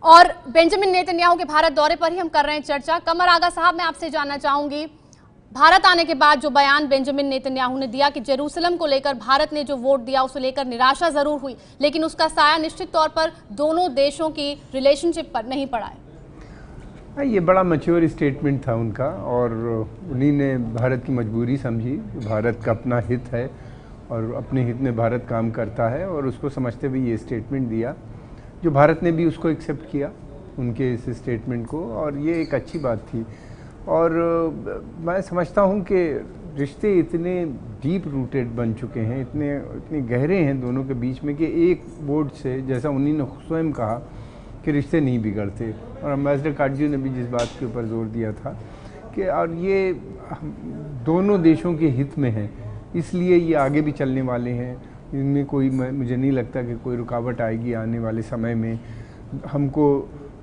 और Benjamin Netanyahu के भारत दौरे पर ही हम कर रहे हैं चर्चा। कमर आगा साहब, मैं आपसे जानना चाहूंगी, भारत आने के बाद जो बयान बेंजामिन नेतन्याहू ने दिया कि जेरूसलम को लेकर भारत ने जो वोट दिया उसे लेकर निराशा जरूर हुई, लेकिन उसका साया निश्चित तौर पर दोनों देशों की रिलेशनशिप पर नहीं पड़ा है। ये बड़ा मैच्योर स्टेटमेंट था उनका और उन्हीं ने भारत की मजबूरी समझी। भारत का अपना हित है और अपने हित में भारत काम करता है और उसको समझते हुए ये स्टेटमेंट दिया, जो भारत ने भी उसको एक्सेप्ट किया उनके इस स्टेटमेंट को, और ये एक अच्छी बात थी। और मैं समझता हूँ कि रिश्ते इतने डीप रूटेड बन चुके हैं, इतने गहरे हैं दोनों के बीच में कि एक वोट से, जैसा उन्हीं ने स्वयं कहा कि रिश्ते नहीं बिगड़ते, और एम्बेसडर काटजू ने भी जिस बात के ऊपर जोर दिया था कि और ये दोनों देशों के हित में है, इसलिए ये आगे भी चलने वाले हैं। इनमें कोई, मुझे नहीं लगता कि कोई रुकावट आएगी आने वाले समय में। हमको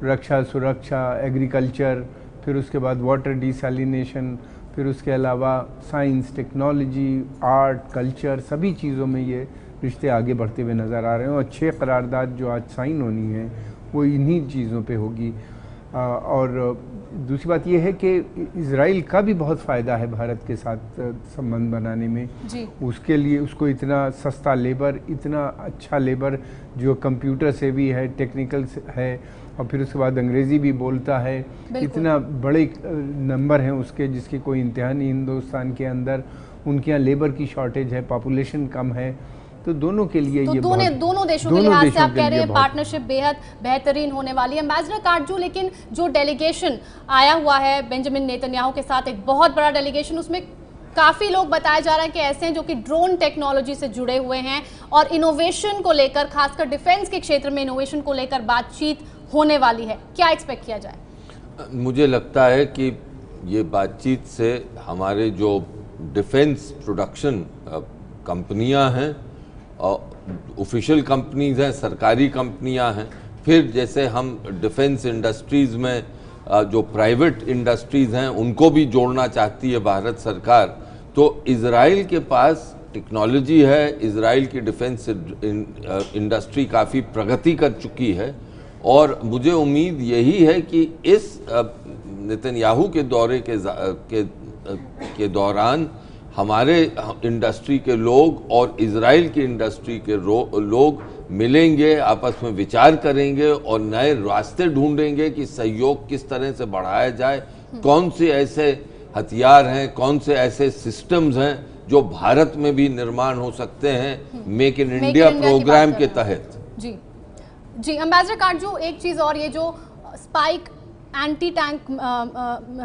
रक्षा, सुरक्षा, एग्रीकल्चर, फिर उसके बाद वाटर डिसैलिनेशन, फिर उसके अलावा साइंस, टेक्नोलॉजी, आर्ट, कल्चर, सभी चीज़ों में ये रिश्ते आगे बढ़ते हुए नज़र आ रहे हैं। और 6 करारदाद जो आज साइन होनी है वो इन्हीं चीज़ों पे होगी। और दूसरी बात यह है कि इज़राइल का भी बहुत फ़ायदा है भारत के साथ संबंध बनाने में जी। उसके लिए उसको इतना सस्ता लेबर, इतना अच्छा लेबर जो कंप्यूटर से भी है, टेक्निकल है, और फिर उसके बाद अंग्रेज़ी भी बोलता है, इतना बड़े नंबर हैं उसके जिसकी कोई इंतहा नहीं हिंदुस्तान के अंदर। उनके यहाँ लेबर की शॉर्टेज है, पॉपुलेशन कम है, तो दोनों के लिए तो ये दोनों देशों के लिहाज से आप कह रहे हैं पार्टनरशिप बेहद बेहतरीन होने वाली है। एम्बेसडर काटजू, लेकिन जो डेलीगेशन आया हुआ है बेंजामिन नेतन्याहू के साथ, एक बहुत बड़ा डेलीगेशन, उसमें काफ़ी लोग बताए जा रहे हैं कि ऐसे हैं जो कि ड्रोन टेक्नोलॉजी से जुड़े हुए हैं और इनोवेशन को लेकर, खासकर डिफेंस के क्षेत्र में इनोवेशन को लेकर बातचीत होने वाली है। क्या एक्सपेक्ट किया जाए? मुझे लगता है कि ये बातचीत से हमारे जो डिफेंस प्रोडक्शन कंपनियां हैं, ऑफिशियल कंपनीज हैं, सरकारी कंपनियां हैं, फिर जैसे हम डिफेंस इंडस्ट्रीज़ में जो प्राइवेट इंडस्ट्रीज़ हैं उनको भी जोड़ना चाहती है भारत सरकार। तो इज़राइल के पास टेक्नोलॉजी है, इज़राइल की डिफेंस इंडस्ट्री काफ़ी प्रगति कर चुकी है, और मुझे उम्मीद यही है कि इस नेतन्याहू के दौरे के दौरान हमारे इंडस्ट्री के लोग और इज़राइल की इंडस्ट्री के लोग मिलेंगे, आपस में विचार करेंगे और नए रास्ते ढूंढेंगे कि सहयोग किस तरह से बढ़ाया जाए, कौन से ऐसे हथियार हैं, कौन से ऐसे सिस्टम्स हैं जो भारत में भी निर्माण हो सकते हैं मेक इन इंडिया प्रोग्राम के तहत। जी जी, एम्बेसडर काटजू, एक चीज़ और, ये जो spike anti tank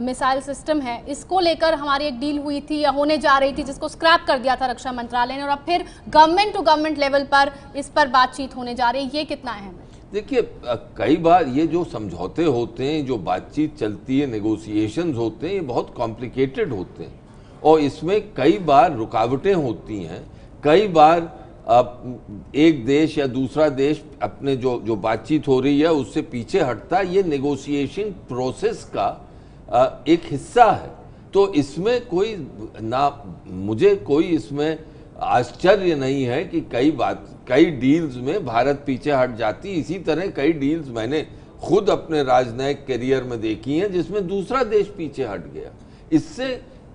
missile system है, इसको लेकर हमारी एक डील हुई थी या होने जा रही थी, जिसको स्क्रैप कर दिया था रक्षा मंत्रालय ने, और अब फिर गवर्नमेंट टू गवर्नमेंट लेवल पर इस पर बातचीत होने जा रही है। ये कितना अहम है? देखिए, कई बार ये जो समझौते होते हैं, जो बातचीत चलती है, नेगोशिएशंस होते हैं, ये बहुत कॉम्प्लिकेटेड होते हैं और इसमें कई बार रुकावटें होती हैं। कई बार एक देश या दूसरा देश अपने जो बातचीत हो रही है उससे पीछे हटता है। ये नेगोशिएशन प्रोसेस का एक हिस्सा है, तो इसमें मुझे कोई इसमें आश्चर्य नहीं है कि कई डील्स में भारत पीछे हट जाती। इसी तरह कई डील्स मैंने खुद अपने राजनयिक करियर में देखी हैं जिसमें दूसरा देश पीछे हट गया। इससे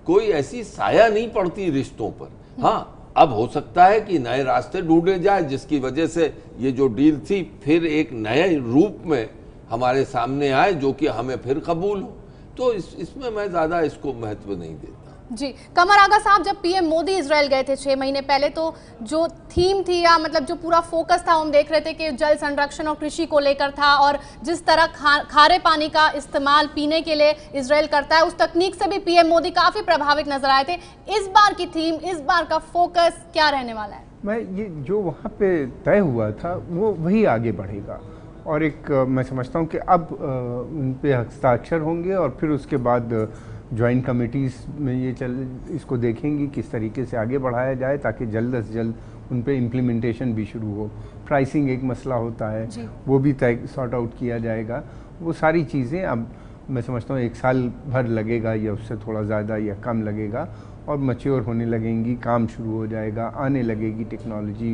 कोई ऐसी साया नहीं पड़ती रिश्तों पर। हाँ, अब हो सकता है कि नए रास्ते ढूंढे जाए जिसकी वजह से ये जो डील थी फिर एक नए रूप में हमारे सामने आए जो कि हमें फिर कबूल हो। तो इसमें मैं ज़्यादा इसको महत्व नहीं देता। जी, कमर आगा साहब, जब पीएम मोदी इजराइल गए थे 6 महीने पहले, तो जो थीम थी या मतलब जो पूरा फोकस था, हम देख रहे थे कि जल संरक्षण और कृषि को लेकर था, और जिस तरह खारे पानी का इस्तेमाल पीने के लिए इजराइल करता है, उस तकनीक से भी पीएम मोदी काफ़ी प्रभावित नजर आए थे। इस बार की थीम, इस बार का फोकस क्या रहने वाला है? ये जो वहाँ पे तय हुआ था वो वही आगे बढ़ेगा, और एक मैं समझता हूँ कि अब उन पे हस्ताक्षर होंगे और फिर उसके बाद जॉइंट कमेटीज़ में इसको देखेंगी किस तरीके से आगे बढ़ाया जाए ताकि जल्द से जल्द उन पे इम्प्लीमेंटेशन भी शुरू हो। प्राइसिंग एक मसला होता है, वो भी सॉर्ट आउट किया जाएगा। वो सारी चीज़ें अब मैं समझता हूँ 1 साल भर लगेगा या उससे थोड़ा ज़्यादा या कम लगेगा, और मैच्योर होने लगेंगी, काम शुरू हो जाएगा, आने लगेगी टेक्नोलॉजी,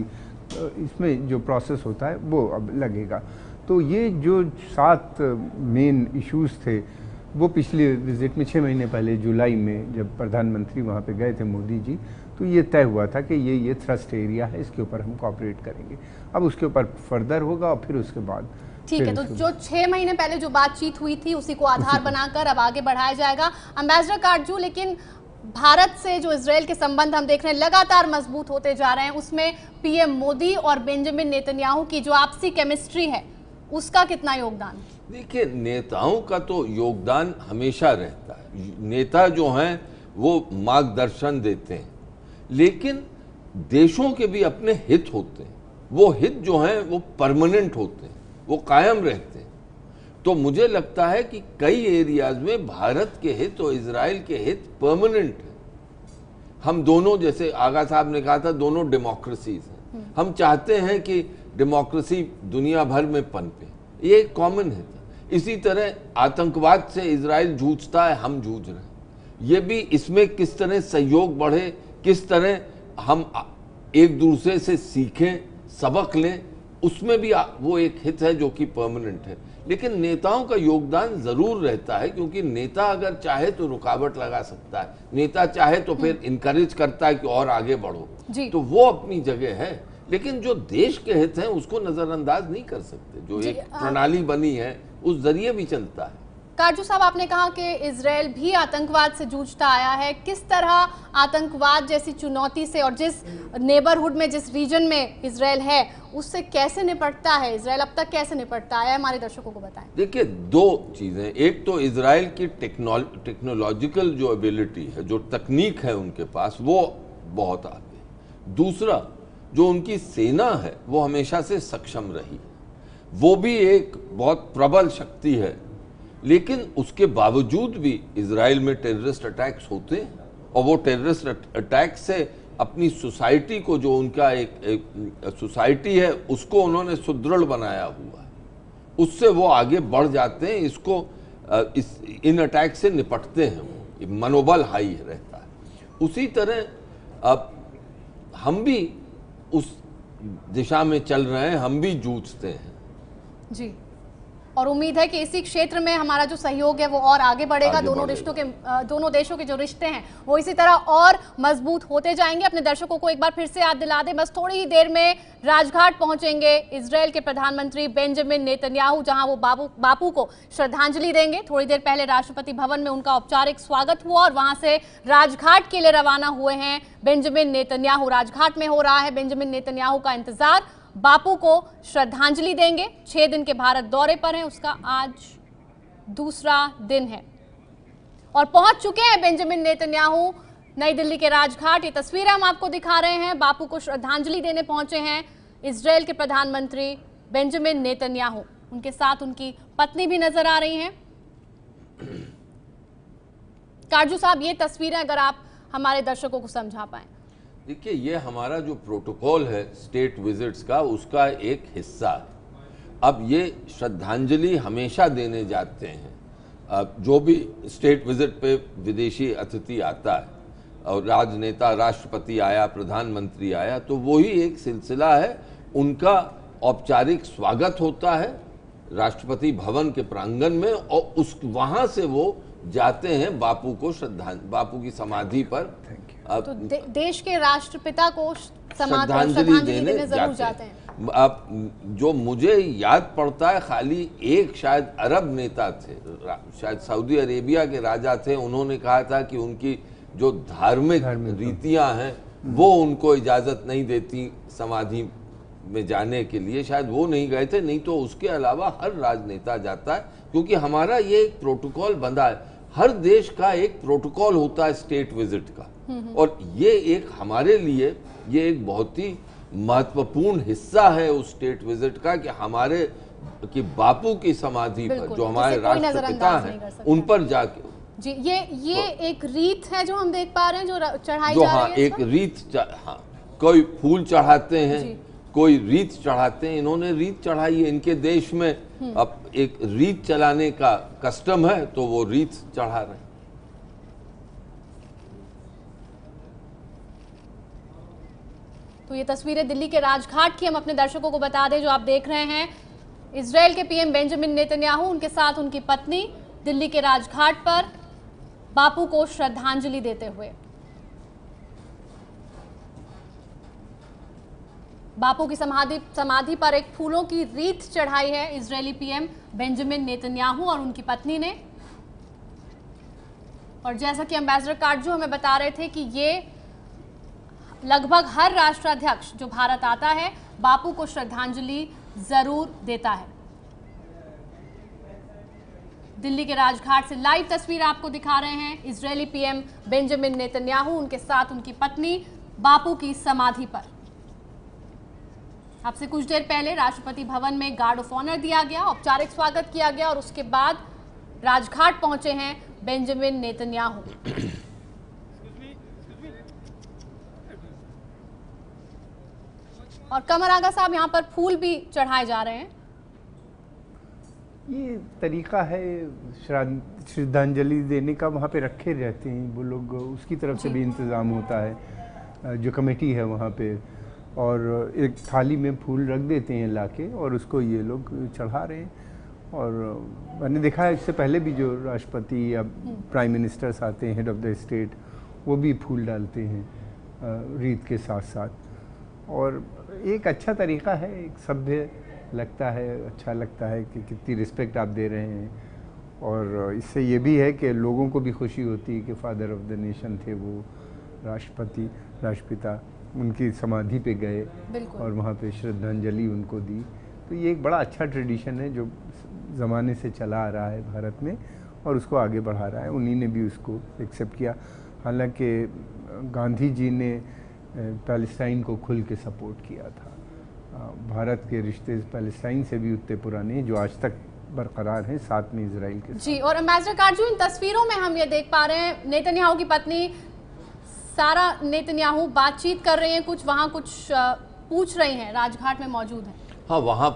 इसमें जो प्रोसेस होता है वो अब लगेगा। तो ये जो 7 मेन इश्यूज थे वो पिछले विजिट में 6 महीने पहले जुलाई में जब प्रधानमंत्री वहाँ पे गए थे मोदी जी, तो ये तय हुआ था कि ये थ्रस्ट एरिया है, इसके ऊपर हम कोऑपरेट करेंगे। अब उसके ऊपर फर्दर होगा और फिर उसके बाद ठीक है। तो जो 6 महीने पहले जो बातचीत हुई थी उसी को आधार बनाकर अब आगे बढ़ाया जाएगा। एम्बेसडर काटजू, लेकिन भारत से जो इजराइल के संबंध हम देख रहे हैं लगातार मजबूत होते जा रहे हैं, उसमें पीएम मोदी और बेंजामिन नेतन्याहू की जो आपसी केमिस्ट्री है उसका कितना योगदान? देखिए, नेताओं का तो योगदान हमेशा रहता है। नेता जो हैं वो मार्गदर्शन देते हैं, लेकिन देशों के भी अपने हित होते हैं। वो हित जो हैं वो परमानेंट होते हैं, वो कायम रहते हैं। तो मुझे लगता है कि कई एरियाज में भारत के हित और इजराइल के हित परमानेंट है। हम दोनों, जैसे आगा साहब ने कहा था, दोनों डेमोक्रेसीज हैं। हम चाहते हैं कि डेमोक्रेसी दुनिया भर में पनपे, ये एक कॉमन है। इसी तरह आतंकवाद से इजराइल जूझता है, हम जूझ रहे हैं। ये भी इसमें किस तरह सहयोग बढ़े, किस तरह हम एक दूसरे से सीखें, सबक लें, उसमें भी वो एक हित है जो कि परमानेंट है। लेकिन नेताओं का योगदान जरूर रहता है, क्योंकि नेता अगर चाहे तो रुकावट लगा सकता है, नेता चाहे तो फिर इनकरेज करता है कि और आगे बढ़ो, तो वो अपनी जगह है। लेकिन जो देश के हित हैं उसको नजरअंदाज नहीं कर सकते। जो एक प्रणाली बनी है उस जरिए भी चलता है। काटजू साहब, आपने कहा कि इजराइल भी आतंकवाद से जूझता आया है। किस तरह आतंकवाद जैसी चुनौती से और जिस नेबरहुड में, जिस रीजन में इजराइल है, उससे कैसे निपटता है इजराइल? अब तक कैसे निपटता आया है, हमारे दर्शकों को बताएं। देखिए, 2 चीजें। एक तो इजराइल की टेक्नोलॉजिकल जो एबिलिटी है, जो तकनीक है उनके पास, वो बहुत आगे। दूसरा, जो उनकी सेना है वो हमेशा से सक्षम रही, वो भी एक बहुत प्रबल शक्ति है। लेकिन उसके बावजूद भी इजराइल में टेररिस्ट अटैक्स होते हैं, और वो टेररिस्ट अटैक से अपनी सोसाइटी को, जो उनका एक सोसाइटी है, उसको उन्होंने सुदृढ़ बनाया हुआ है। उससे वो आगे बढ़ जाते हैं, इन अटैक से निपटते हैं, वो मनोबल हाई रहता है। उसी तरह अब हम भी उस दिशा में चल रहे हैं, हम भी जूझते हैं जी। और उम्मीद है कि इसी क्षेत्र में हमारा जो सहयोग है वो और आगे बढ़ेगा। दोनों देशों के जो रिश्ते हैं वो इसी तरह और मजबूत होते जाएंगे। अपने दर्शकों को एक बार फिर से याद दिला दें, बस थोड़ी ही देर में राजघाट पहुंचेंगे इजराइल के प्रधानमंत्री बेंजामिन नेतन्याहू, जहां वो बापू को श्रद्धांजलि देंगे। थोड़ी देर पहले राष्ट्रपति भवन में उनका औपचारिक स्वागत हुआ और वहां से राजघाट के लिए रवाना हुए हैं बेंजामिन नेतन्याहू। राजघाट में हो रहा है बेंजामिन नेतन्याहू का इंतजार। बापू को श्रद्धांजलि देंगे। 6 दिन के भारत दौरे पर हैं, उसका आज दूसरा दिन है और पहुंच चुके हैं बेंजामिन नेतन्याहू नई दिल्ली के राजघाट। ये तस्वीरें हम आपको दिखा रहे हैं। बापू को श्रद्धांजलि देने पहुंचे हैं इजराइल के प्रधानमंत्री बेंजामिन नेतन्याहू। उनके साथ उनकी पत्नी भी नजर आ रही हैं। काटजू साहब, ये तस्वीरें अगर आप हमारे दर्शकों को समझा पाएं। देखिए, ये हमारा जो प्रोटोकॉल है स्टेट विजिट्स का, उसका एक हिस्सा है। अब ये श्रद्धांजलि हमेशा देने जाते हैं। जो भी स्टेट विजिट पे विदेशी अतिथि आता है, और राजनेता, राष्ट्रपति आया, प्रधानमंत्री आया, तो वही एक सिलसिला है। उनका औपचारिक स्वागत होता है राष्ट्रपति भवन के प्रांगण में, और वहां से वो जाते हैं बापू की समाधि पर। तो देश के राष्ट्रपिता को श्रद्धांजलि देने जरूर जाते हैं। अब जो मुझे याद पड़ता है, खाली एक शायद अरब नेता थे, शायद सऊदी अरेबिया के राजा थे, उन्होंने कहा था कि उनकी जो धार्मिक रीतियां हैं वो उनको इजाजत नहीं देती समाधि में जाने के लिए, शायद वो नहीं गए थे। नहीं तो उसके अलावा हर राजनेता जाता है, क्योंकि हमारा ये एक प्रोटोकॉल बंधा है। हर देश का एक प्रोटोकॉल होता है स्टेट विजिट का, और ये एक हमारे लिए ये एक बहुत ही महत्वपूर्ण हिस्सा है उस स्टेट विजिट का, कि बापू की समाधि पर, जो हमारे राष्ट्रपिता हैं, उन पर जाके जी। ये एक रीत है जो हम देख पा रहे हैं, जो चढ़ाई जा रही है। एक रीत, हाँ, कोई फूल चढ़ाते हैं, कोई रीत चढ़ाते हैं। इन्होंने रीत चढ़ाई है। इनके देश में अब एक रीत चलाने का कस्टम है, तो वो रीत चढ़ा रहे हैं। तो ये तस्वीरें दिल्ली के राजघाट की हम अपने दर्शकों को बता दें, जो आप देख रहे हैं। इजराइल के पीएम बेंजामिन नेतन्याहू, उनके साथ उनकी पत्नी दिल्ली के राजघाट पर बापू को श्रद्धांजलि देते हुए। बापू की समाधि पर एक फूलों की रीत चढ़ाई है इजरायली पीएम बेंजामिन नेतन्याहू और उनकी पत्नी ने। और जैसा कि एम्बेसडर काटजू हमें बता रहे थे कि ये लगभग हर राष्ट्राध्यक्ष जो भारत आता है बापू को श्रद्धांजलि जरूर देता है। दिल्ली के राजघाट से लाइव तस्वीर आपको दिखा रहे हैं। इजरायली पीएम बेंजामिन नेतन्याहू, उनके साथ उनकी पत्नी बापू की समाधि पर। आपसे कुछ देर पहले राष्ट्रपति भवन में गार्ड ऑफ ऑनर दिया गया, औपचारिक स्वागत किया गया और उसके बाद राजघाट पहुंचे हैं बेंजामिन नेतन्याहू। और कमर आगा साहब, यहां पर फूल भी चढ़ाए जा रहे हैं। ये तरीका है श्रद्धांजलि देने का, वहाँ पे रखे रहते हैं वो लोग, उसकी तरफ से भी इंतज़ाम होता है जो कमेटी है वहाँ पे, और एक थाली में फूल रख देते हैं लाके और उसको ये लोग चढ़ा रहे हैं। और मैंने देखा है इससे पहले भी जो राष्ट्रपति या प्राइम मिनिस्टर्स आते हैं, हेड ऑफ द स्टेट, वो भी फूल डालते हैं रीत के साथ साथ। और एक अच्छा तरीका है, एक सभ्य लगता है, अच्छा लगता है कि कितनी रिस्पेक्ट आप दे रहे हैं। और इससे ये भी है कि लोगों को भी खुशी होती है कि फादर ऑफ द नेशन थे वो, राष्ट्रपति, राष्ट्रपिता, उनकी समाधि पे गए और वहाँ पे श्रद्धांजलि उनको दी। तो ये एक बड़ा अच्छा ट्रेडिशन है जो ज़माने से चला आ रहा है भारत में और उसको आगे बढ़ा रहा है। उन्हीं ने भी उसको एक्सेप्ट किया। हालांकि गांधी जी ने पैलेस्टाइन को खुल के सपोर्ट किया था। भारत के रिश्ते पैलेस्टाइन से भी उतने पुराने हैं जो आज तक बरकरार हैं, साथ में इजराइल के साथ। जी, और एम्बेसडर काटजू, इन तस्वीरों में हम ये देख पा रहे हैं नेतन्याहू की पत्नी सारा नेतन्याहू बातचीत कर रही हैं, कुछ वहाँ कुछ पूछ रही हैं, राजघाट में मौजूद हैं। हाँ, वहाँ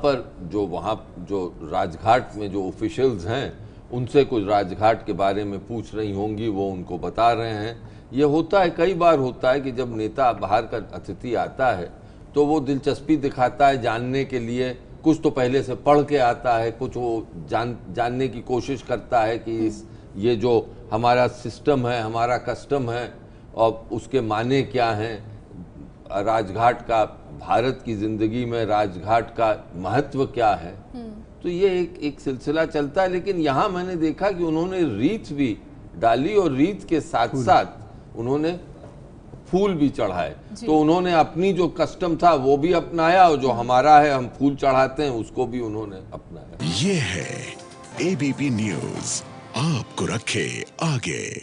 जो राजघाट में जो ऑफिशियल्स हैं उनसे कुछ राजघाट के बारे में पूछ रही होंगी, वो उनको बता रहे हैं। ये होता है, कई बार होता है कि जब नेता बाहर का अतिथि आता है तो वो दिलचस्पी दिखाता है जानने के लिए, कुछ तो पहले से पढ़ के आता है, कुछ वो जानने की कोशिश करता है कि ये जो हमारा सिस्टम है, हमारा कस्टम है और उसके माने क्या हैं, राजघाट का, भारत की जिंदगी में राजघाट का महत्व क्या है। तो ये एक सिलसिला चलता है। लेकिन यहाँ मैंने देखा कि उन्होंने रीत भी डाली और रीत के साथ साथ उन्होंने फूल भी चढ़ाए। तो उन्होंने अपनी जो कस्टम था वो भी अपनाया और जो हमारा है, हम फूल चढ़ाते हैं, उसको भी उन्होंने अपनाया। ये है एबीपी न्यूज़, आपको रखे आगे।